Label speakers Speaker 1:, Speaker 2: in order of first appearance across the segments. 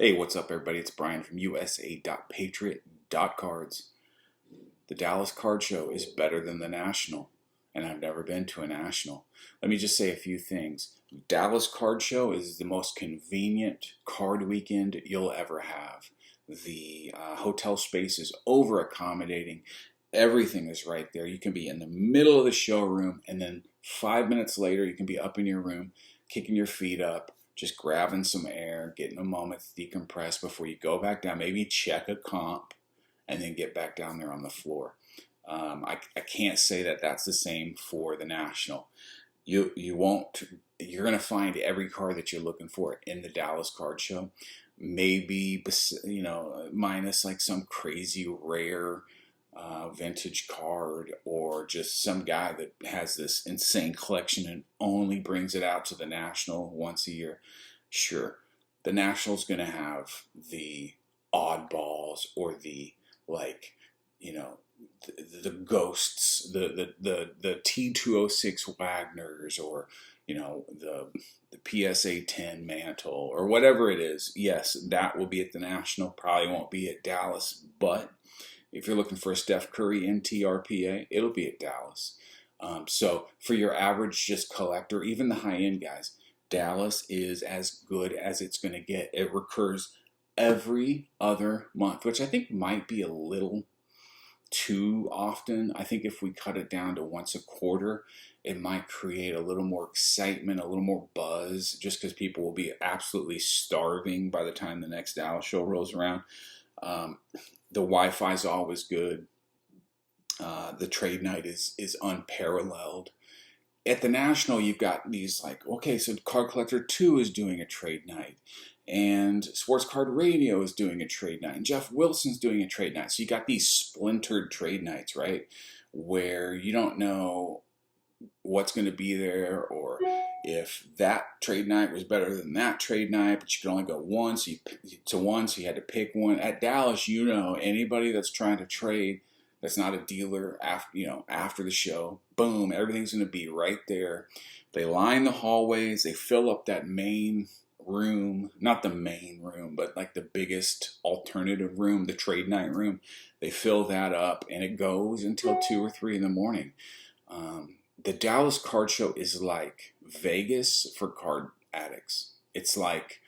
Speaker 1: Hey, what's up, everybody? It's Brian from USA.Patriot.Cards. The Dallas Card Show is better than the National, and I've never been to a National. Let me just say a few things. Dallas Card Show is the most convenient card weekend you'll ever have. The hotel space is over accommodating. Everything is right there. You can be in the middle of the showroom, and then 5 minutes later, you can be up in your room, kicking your feet up, just grabbing some air, getting a moment to decompress before you go back down. Maybe check a comp, and then get back down there on the floor. I can't say that that's the same for the National. You won't. You're gonna find every card that you're looking for in the Dallas Card Show. Maybe minus like some crazy rare vintage card, or just some guy that has this insane collection and only brings it out to the National once a year. Sure, the National's going to have the oddballs, or the like, the ghosts, the T206 Wagners, or the PSA 10 mantle, or whatever it is. Yes, that will be at the National. Probably won't be at Dallas, but if you're looking for a Steph Curry NTRPA, it'll be at Dallas. So for your average just collector, even the high-end guys, Dallas is as good as it's going to get. It recurs every other month, which I think might be a little too often. I think if we cut it down to once a quarter, it might create a little more excitement, a little more buzz, just because people will be absolutely starving by the time the next Dallas show rolls around. The Wi-Fi is always good. The trade night is unparalleled. At the National, you've got these like, okay, so Card Collector 2 is doing a trade night, and Sports Card Radio is doing a trade night, and Jeff Wilson's doing a trade night. So you got these splintered trade nights, right, where you don't know what's going to be there, or if that trade night was better than that trade night, but you could only go one, so you had to pick one. At Dallas, anybody that's trying to trade that's not a dealer, after the show, boom, everything's going to be right there. They line the hallways, they fill up that main room, not the main room, but like the biggest alternative room, the trade night room. They fill that up, and it goes until 2 or 3 in the morning. The Dallas Card Show is like Vegas for card addicts. It's like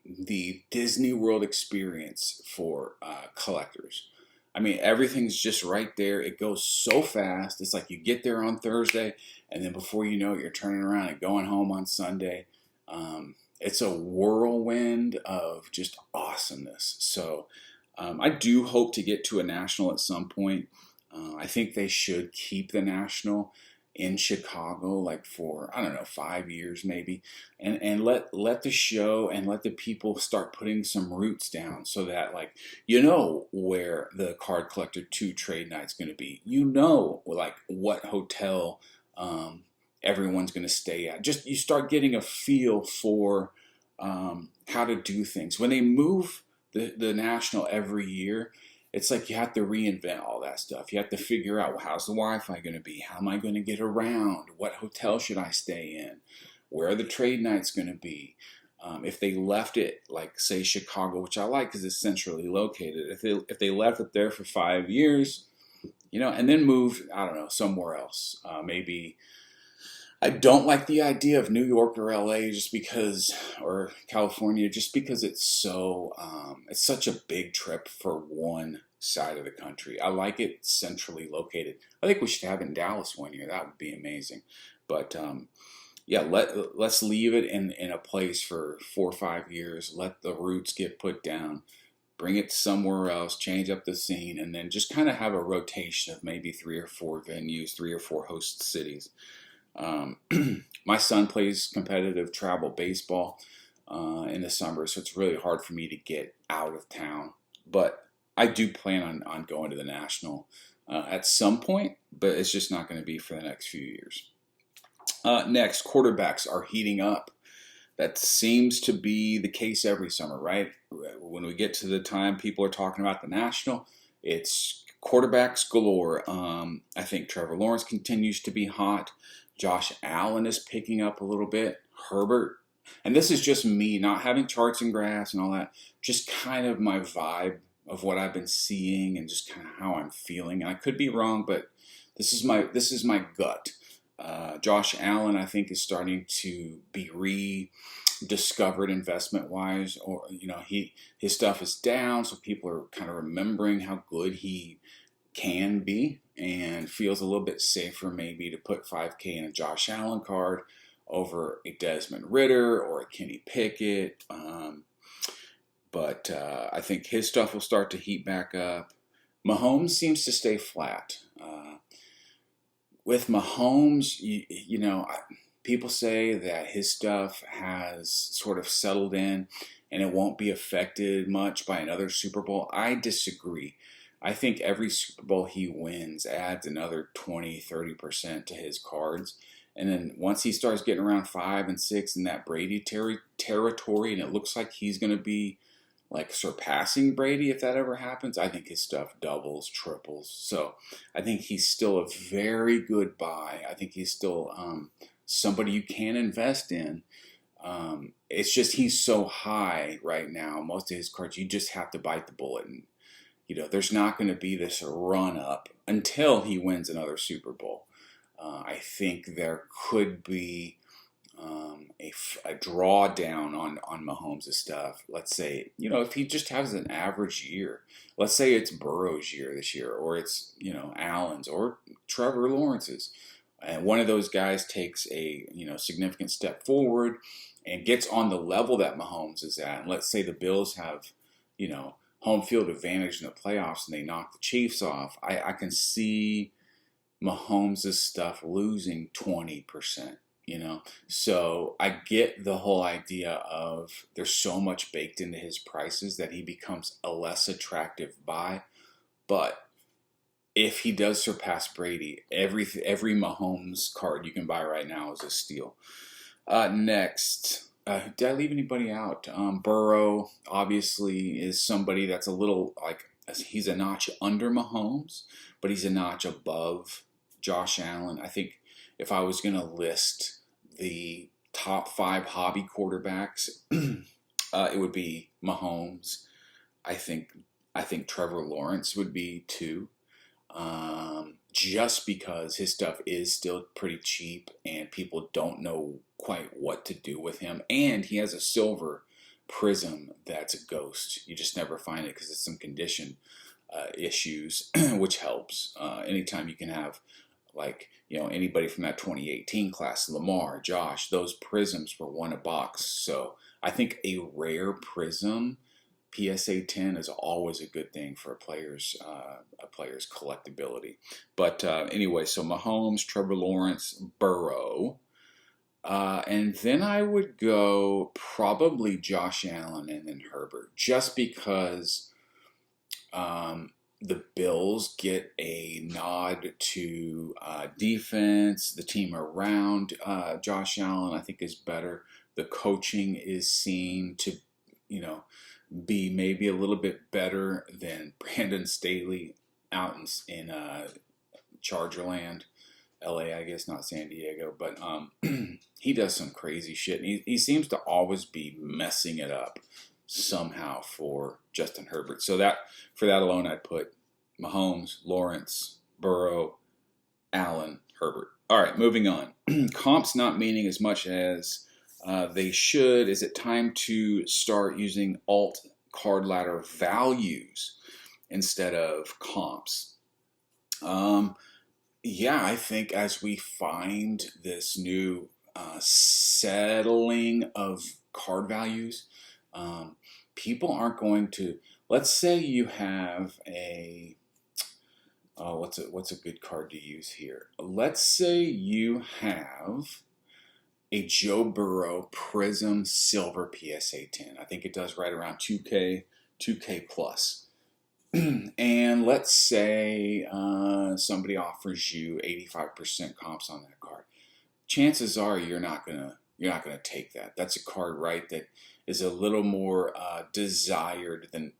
Speaker 1: the Disney World experience for collectors. I mean, everything's just right there. It goes so fast. It's like you get there on Thursday, and then before you know it, you're turning around and going home on Sunday. It's a whirlwind of just awesomeness. So I do hope to get to a National at some point. I think they should keep the National in Chicago, like for, I don't know, 5 years maybe, and let the show and let the people start putting some roots down, so that, like, where the Card Collector 2 trade night's going to be. Like what hotel everyone's going to stay at. Just you start getting a feel for how to do things. When they move the National every year, it's like you have to reinvent all that stuff. You have to figure out, well, how's the Wi-Fi going to be? How am I going to get around? What hotel should I stay in? Where are the trade nights going to be? If they left it, like, say, Chicago, which I like because it's centrally located, if they left it there for 5 years, and then moved, I don't know, somewhere else, maybe. I don't like the idea of New York or LA or California, just because it's such a big trip for one side of the country. I like it centrally located. I think we should have it in Dallas one year. That would be amazing. But yeah, let's leave it in a place for 4 or 5 years. Let the roots get put down. Bring it somewhere else, change up the scene, and then just kind of have a rotation of maybe 3 or 4 venues, 3 or 4 host cities. My son plays competitive travel baseball in the summer, so it's really hard for me to get out of town. But I do plan on going to the National at some point, but it's just not going to be for the next few years. Next, quarterbacks are heating up. That seems to be the case every summer, right? When we get to the time people are talking about the National, it's quarterbacks galore. I think Trevor Lawrence continues to be hot. Josh Allen is picking up a little bit. Herbert and this is just me, not having charts and graphs and all that, just kind of my vibe of what I've been seeing and just kind of how I'm feeling. And I could be wrong, but this is my gut. Josh Allen, I think, is starting to be rediscovered investment wise, or his stuff is down, so people are kind of remembering how good he can be, and feels a little bit safer maybe to put 5K in a Josh Allen card over a Desmond Ritter or a Kenny Pickett. But I think his stuff will start to heat back up. Mahomes seems to stay flat. With Mahomes, people say that his stuff has sort of settled in and it won't be affected much by another Super Bowl. I disagree. I think every Super Bowl he wins adds another 20-30% to his cards. And then once he starts getting around 5 and 6 in that Brady territory, and it looks like he's going to be like surpassing Brady if that ever happens, I think his stuff doubles, triples. So I think he's still a very good buy. I think he's still somebody you can invest in. It's just he's so high right now. Most of his cards, you just have to bite the bullet. And, there's not going to be this run up until he wins another Super Bowl. I think there could be a drawdown on Mahomes' stuff. Let's say, if he just has an average year, let's say it's Burrow's year this year, or it's, Allen's or Trevor Lawrence's, and one of those guys takes a, significant step forward and gets on the level that Mahomes is at. And let's say the Bills have, home field advantage in the playoffs and they knock the Chiefs off. I can see Mahomes' stuff losing 20%. So I get the whole idea of there's so much baked into his prices that he becomes a less attractive buy. But if he does surpass Brady, every Mahomes card you can buy right now is a steal. Next, did I leave anybody out? Burrow obviously is somebody that's a little he's a notch under Mahomes, but he's a notch above Josh Allen. I think if I was going to list the top 5 hobby quarterbacks, it would be Mahomes. I think Trevor Lawrence would be 2, just because his stuff is still pretty cheap and people don't know quite what to do with him. And he has a silver prism that's a ghost. You just never find it because it's some condition issues, which helps. Anytime you can have anybody from that 2018 class, Lamar, Josh, those prisms were $1 a box. So I think a rare prism, PSA 10, is always a good thing for a player's collectability. But anyway, so Mahomes, Trevor Lawrence, Burrow. And then I would go probably Josh Allen and then Herbert, just because the Bills get a nod to defense. The team around Josh Allen, I think, is better. The coaching is seen to, be maybe a little bit better than Brandon Staley out in Chargerland, LA, I guess, not San Diego. But he does some crazy shit. And he seems to always be messing it up somehow for Justin Herbert. So for that alone, I'd put Mahomes, Lawrence, Burrow, Allen, Herbert. All right, moving on. Comps not meaning as much as they should. Is it time to start using alt card ladder values instead of comps? Yeah, I think as we find this new settling of card values, people aren't going to. Let's say you have what's a good card to use here? Let's say you have a Joe Burrow Prism Silver PSA 10. I think it does right around 2K plus. And let's say somebody offers you 85% comps on that card. Chances are you're not gonna take that. That's a card, right, that is a little more desired than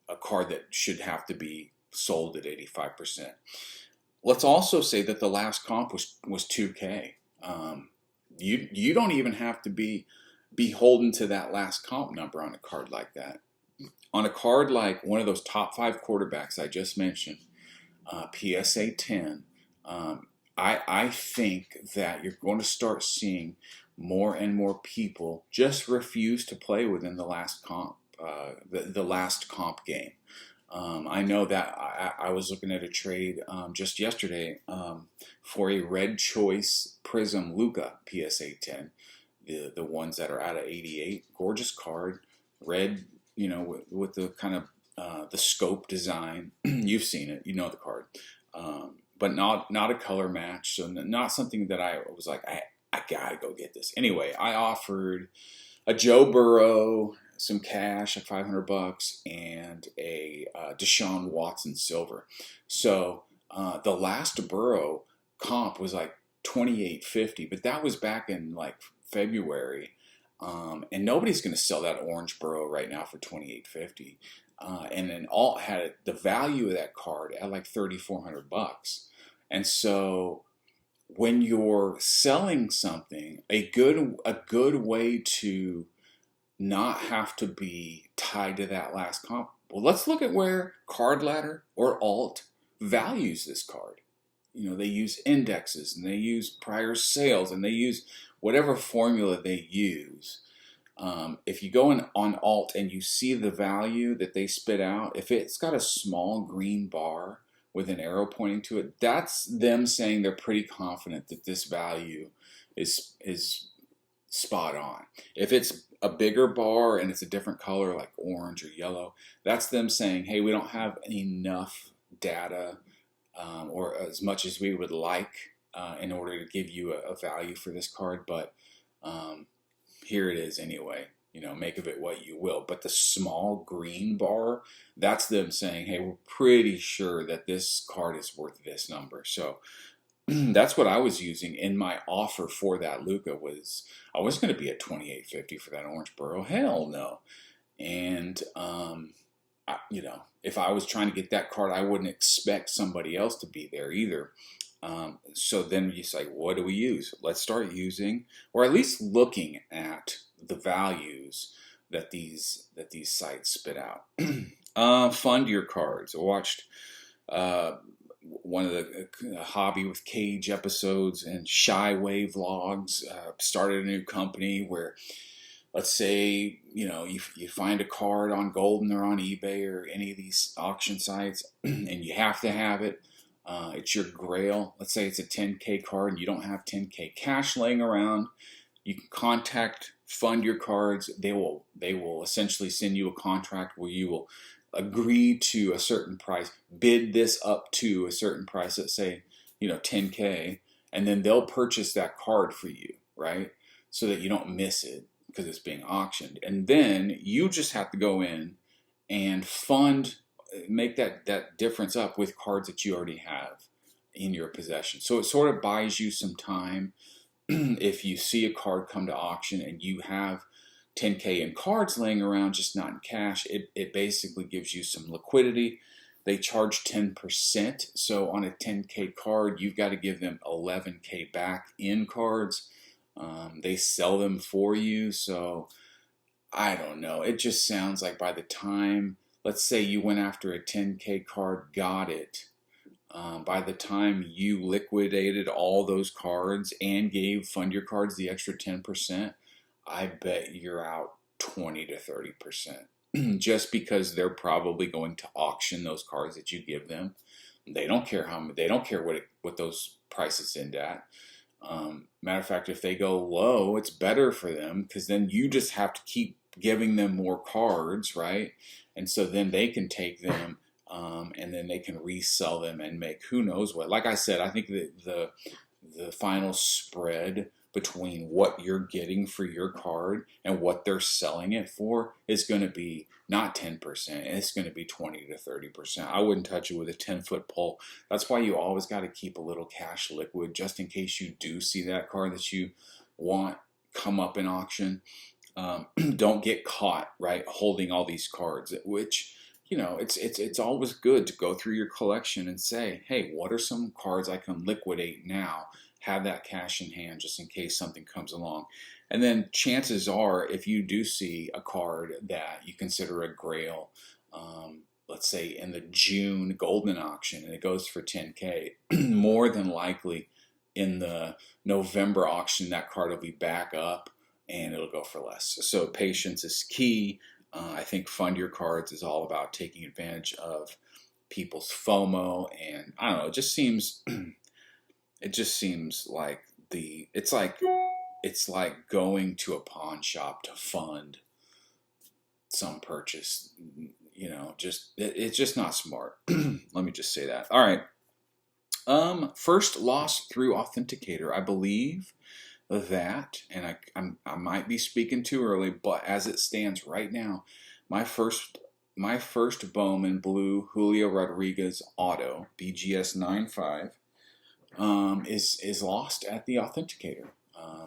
Speaker 1: a card that should have to be sold at 85%. Let's also say that the last comp was 2K. You don't even have to be beholden to that last comp number on a card like that. On a card like one of those top 5 quarterbacks I just mentioned, PSA 10, I think that you're going to start seeing more and more people just refuse to play within the last comp, the last comp game. I know that I was looking at a trade just yesterday for a red choice Prism Luca PSA 10, the ones that are out of 88, gorgeous card, red, with the kind of the scope design. You've seen it, you know the card, but not a color match, so not something that I was like I gotta go get this. Anyway, I offered a Joe Burrow, some cash, like $500, and a Deshaun Watson silver. So the last Burrow comp was like $28.50, but that was back in like February, and nobody's going to sell that orange Burrow right now for $28.50. And then Alt had the value of that card at like $3,400, and so when you're selling something, a good way to not have to be tied to that last comp. Well, let's look at where Card Ladder or Alt values this card. They use indexes, and they use prior sales, and they use whatever formula they use. If you go on Alt and you see the value that they spit out, if it's got a small green bar with an arrow pointing to it, that's them saying they're pretty confident that this value is spot on. If it's a bigger bar and it's a different color like orange or yellow, that's them saying, hey, we don't have enough data or as much as we would like in order to give you a value for this card, but here it is anyway. Make of it what you will. But the small green bar, that's them saying, hey, we're pretty sure that this card is worth this number. So that's what I was using in my offer for that Luca. Was I was going to be at $28.50 for that orange Burrow? Hell no. And if I was trying to get that card, I wouldn't expect somebody else to be there either. So then you say, what do we use? Let's start using, or at least looking at, the values that these sites spit out. Fund your cards. I watched one of the Hobby with Cage episodes and Shyway vlogs. Started a new company where, let's say, you find a card on Golden or on eBay or any of these auction sites, and you have to have it. It's your grail. Let's say it's a 10K card and you don't have 10K cash laying around. You can contact Fund Your Cards. They will essentially send you a contract where you will agree to a certain price, bid this up to a certain price, let's say 10K, and then they'll purchase that card for you, right? So that you don't miss it because it's being auctioned. And then you just have to go in and make that difference up with cards that you already have in your possession. So it sort of buys you some time. If you see a card come to auction and you have 10K in cards laying around, just not in cash, it basically gives you some liquidity. They charge 10%. So on a 10K card, you've got to give them 11K back in cards. They sell them for you. So I don't know. It just sounds like by the time, let's say you went after a 10K card, got it. By the time you liquidated all those cards and gave Fund Your Cards the extra 10%, I bet you're out 20 to 30%. Just because they're probably going to auction those cards that you give them. They don't care what those prices end at. Matter of fact, if they go low, it's better for them because then you just have to keep giving them more cards, right? And so then they can take them. And then they can resell them and make who knows what. Like I said, I think that the final spread between what you're getting for your card and what they're selling it for is going to be not 10%. It's going to be 20 to 30%. I wouldn't touch it with a 10-foot pole. That's why you always got to keep a little cash liquid just in case you do see that card that you want come up in auction. Don't get caught, right, holding all these cards, which... it's always good to go through your collection and say, hey, what are some cards I can liquidate now? Have that cash in hand just in case something comes along. And then chances are, if you do see a card that you consider a grail, let's say in the June Golden auction, and it goes for 10K, more than likely in the November auction, that card will be back up and it'll go for less. So patience is key. I think Fund Your Cards is all about taking advantage of people's FOMO, and I don't know, it just seems like it's like going to a pawn shop to fund some purchase. You know, it's just not smart. Let me just say that. All right. First loss through authenticator. I believe that, and I might be speaking too early, but as it stands right now, my first Bowman Blue Julio Rodriguez auto BGS 95 is lost at the authenticator.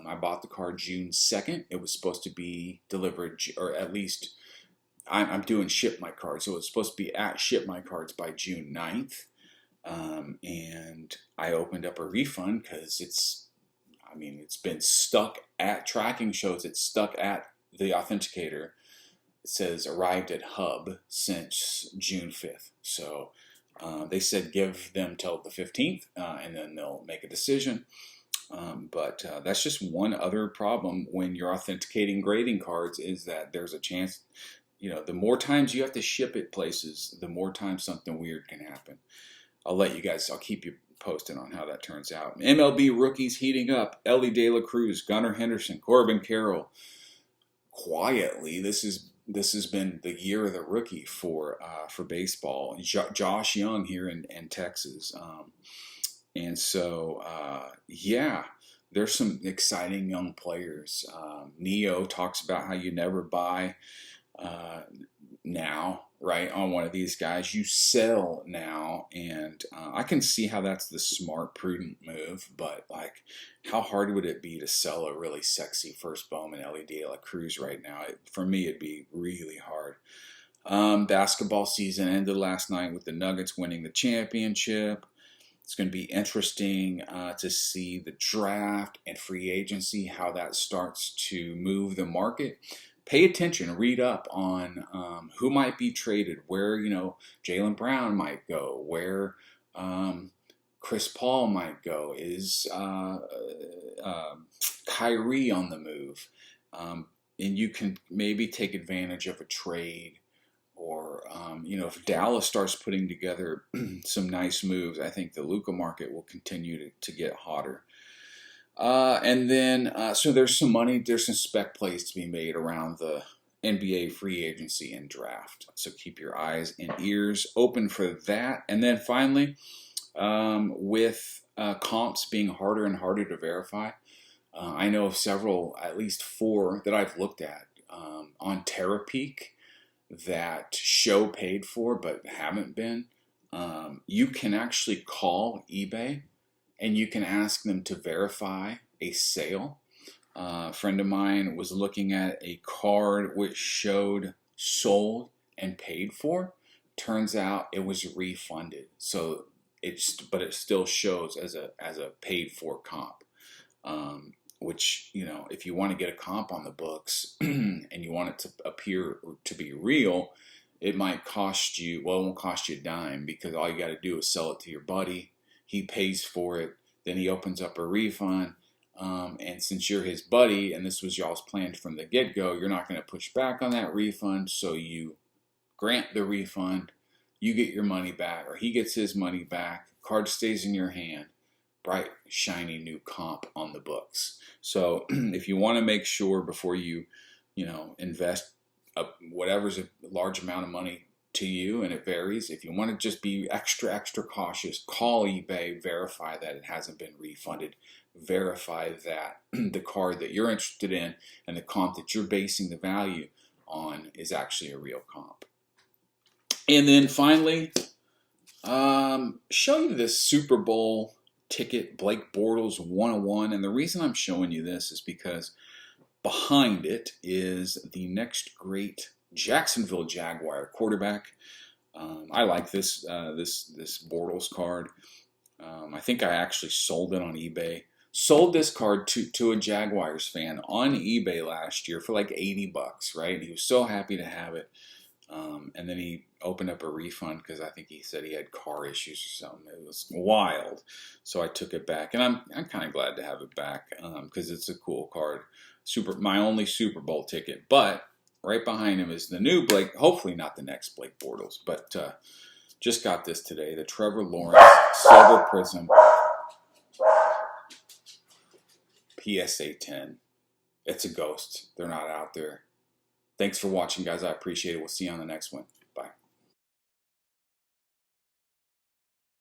Speaker 1: I bought the card June 2nd. It was supposed to be delivered, or at least I'm doing Ship My Cards, so it was supposed to be at Ship My Cards by June 9th. And I opened up a refund because it's been stuck at tracking shows. It's stuck at the authenticator. It says arrived at hub since June 5th. So they said give them till the 15th, and then they'll make a decision. But that's just one other problem when you're authenticating grading cards, is that there's a chance, you know, the more times you have to ship it places, the more times something weird can happen. I'll keep you posted on how that turns out. MLB rookies heating up. Ellie De La Cruz, Gunnar Henderson, Corbin Carroll. Quietly, this has been the year of the rookie for baseball. Josh Young here in Texas. And so, there's some exciting young players. Neo talks about how you never buy now, right, on one of these guys. You sell now, and I can see how that's the smart, prudent move, but like, how hard would it be to sell a really sexy first Bowman Ellie De La Cruz right now? For me, it'd be really hard. Basketball season ended last night with the Nuggets winning the championship. It's going to be interesting to see the draft and free agency, how that starts to move the market. Pay attention, read up on who might be traded, where, you know, Jaylen Brown might go, where Chris Paul might go. Is Kyrie on the move? And you can maybe take advantage of a trade, or if Dallas starts putting together some nice moves, I think the Luka market will continue to get hotter. And then, so there's some money, there's some spec plays to be made around the NBA free agency and draft. So keep your eyes and ears open for that. And then finally, with comps being harder and harder to verify, I know of several, at least 4 that I've looked at on TerraPeak that show paid for but haven't been. You can actually call eBay and you can ask them to verify a sale. A friend of mine was looking at a card which showed sold and paid for. Turns out it was refunded. So but it still shows as a paid for comp. Which, if you want to get a comp on the books and you want it to appear to be real, it might cost you, well, it won't cost you a dime, because all you got to do is sell it to your buddy. He pays for it. Then he opens up a refund. And since you're his buddy and this was y'all's plan from the get-go, you're not going to push back on that refund. So you grant the refund, you get your money back, or he gets his money back, card stays in your hand, bright, shiny new comp on the books. So if you want to make sure before you, invest whatever's a large amount of money to you, and it varies, if you want to just be extra cautious, call eBay, verify that it hasn't been refunded, verify that the card that you're interested in and the comp that you're basing the value on is actually a real comp. And then finally, show you this Super Bowl ticket, Blake Bortles 101. And the reason I'm showing you this is because behind it is the next great Jacksonville Jaguar quarterback. I like this Bortles card. I think I actually sold it on eBay. Sold this card to a Jaguars fan on eBay last year for like 80 bucks, right? He was so happy to have it. And then he opened up a refund because I think he said he had car issues or something. It was wild. So I took it back. And I'm kind of glad to have it back because it's a cool card. My only Super Bowl ticket. But right behind him is the new Blake, hopefully not the next Blake Bortles, but just got this today. The Trevor Lawrence Silver Prism PSA 10. It's a ghost. They're not out there. Thanks for watching, guys. I appreciate it. We'll see you on the next one.